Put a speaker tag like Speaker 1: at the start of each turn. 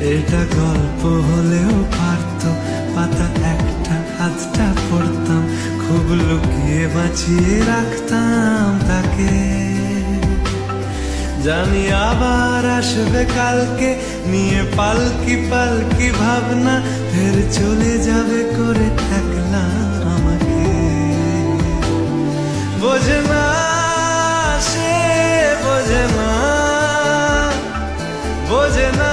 Speaker 1: এটা গল্প হলেও পারত, পাতা একটা আধটা পড়তাম, খুব লুকিয়ে বাঁচিয়ে রাখতাম তাকে। জানি আবার আসবে কালকে, নিয়ে পালকি পালকি ভাবনা, ফের চলে যাবে করে একলা আমাকে। বোঝে না সে, বোঝে না, বোঝে না